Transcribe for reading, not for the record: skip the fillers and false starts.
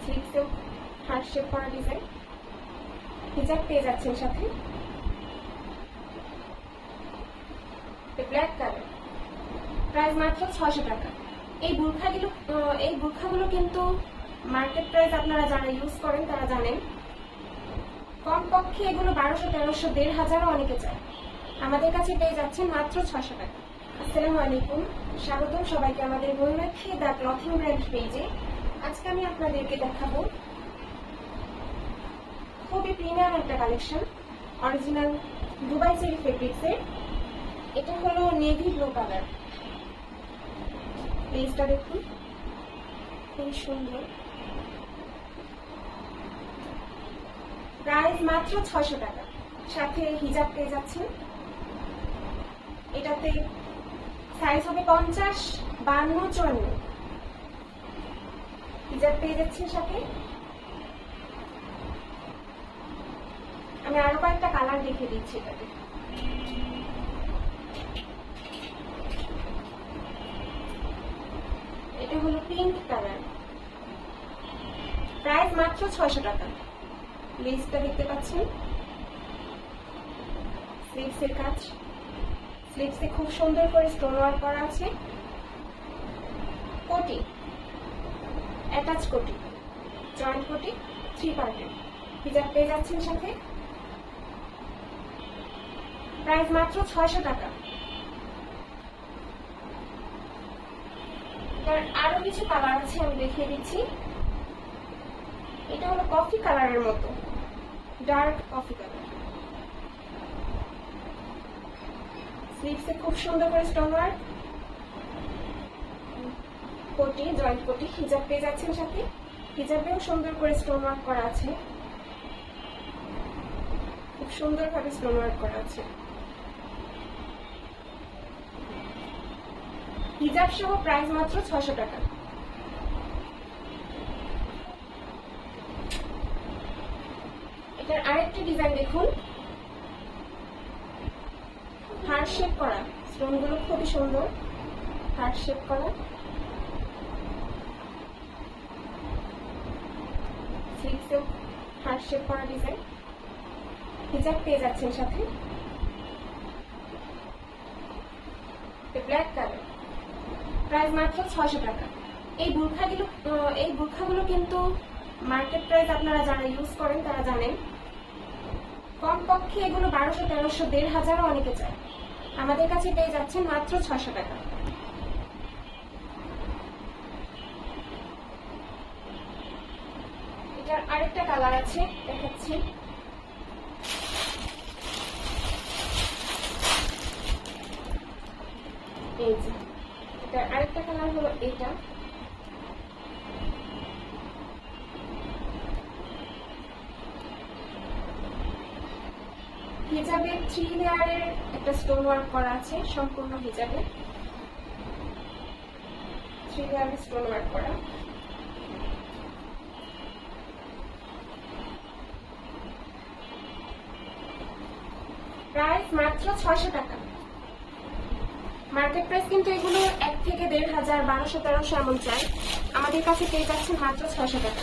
স্লিভসেও heart shape করা design, হিজাব পেয়ে যাচ্ছেন সাথে। ব্ল্যাক কালার, প্রাইস মাত্র 600 টাকা। এই বুরখাগুলো কিন্তু মার্কেট প্রাইস আপনারা যারা ইউজ করেন তারা জানেন, কমপক্ষে এগুলো 1200, 1300, 1500 অনেকে চায়। আমাদের কাছে পেয়ে যাচ্ছেন মাত্র 600 টাকা। আসসালামু আলাইকুম, স্বাগতম সবাইকে আমাদের ময়ূরাক্ষী দ্য ক্লথিং ব্র্যান্ড পেজে। আজকে আমি আপনাদেরকে দেখাবো খুবই প্রিমিয়াম একটা কালেকশন, অরিজিনাল দুবাই চেরি ফেব্রিক্সের। এটা হলো নেভি ব্লু কালার। প্লেসটা দেখুন, খুবই সুন্দর। প্রাইস মাত্র 600 টাকা, সাথে হিজাব পেয়ে যাচ্ছেন। এটাতে সাইজ হবে 50, 52, 54। হিজাব পেয়ে যাচ্ছেন সাথে। আমি আরো কয়েকটা কালার দেখিয়ে দিচ্ছি এটাতে। এটা হলো পিঙ্ক কালার, প্রাইস মাত্র 600 টাকা। লেসটা দেখতে পাচ্ছেন, স্লিভসের কাজ, স্লিভসে খুব সুন্দর করে স্টোন ওয়ার্ক করা আছে। কোটি, অ্যাটাচ কোটি, জয়েন্ট কোটি, 3 পার্টের। হিজাব পেয়ে যাচ্ছেন সাথে। প্রাইস মাত্র 600 টাকা। আরো কিছু কালার আছে, আমি দেখিয়ে দিচ্ছি। এটা হলো কফি কালারের মতো, ডার্ক কফি কালার। স্লিভসে খুব সুন্দর করে স্টোন ওয়ার্ক, কোটি, জয়েন্ট কোটি। হিজাব পেয়ে যাচ্ছেন সাথে। হিজাবেও সুন্দর করে স্টোন ওয়ার্ক করা আছে, খুব সুন্দরভাবে স্টোন ওয়ার্ক করা আছে। হিজাব সহ প্রাইস মাত্র 600 টাকা। এটার আরেকটি ডিজাইন দেখুন, হার্ট শেপ করা, স্টোন গুলো খুবই সুন্দর, হার্ট শেপ করা। স্লিভসেও হার্ট শেপ করা ডিজাইন। হিজাব পেয়ে যাচ্ছেন সাথে। ব্ল্যাক কালার, প্রাইস মাত্র 600 টাকা। এই বুরখাগুলো কিন্তু মার্কেট প্রাইস আপনারা যারা ইউজ করেন তারা জানেন, কমপক্ষে এগুলো 1200, 1300, 1500 অনেকে চায়। আমাদের কাছে পেয়ে যাচ্ছেন মাত্র 600 টাকা। এটার আরেকটা কালার আছে, দেখাচ্ছি। এই যে এটার আরেকটা কালার হলো এটা। হিজাবে 3 লেয়ারের একটা স্টোন ওয়ার্ক করা আছে, সম্পূর্ণ হিজাবে 3 লেয়ারের স্টোন ওয়ার্ক করা। প্রাইস মাত্র 600 টাকা। মার্কেট প্রাইস কিন্তু এগুলো 1 থেকে 1500, 1200, 1300 এমন চাই। আমাদের কাছে পেয়ে যাচ্ছেন মাত্র 600 টাকা।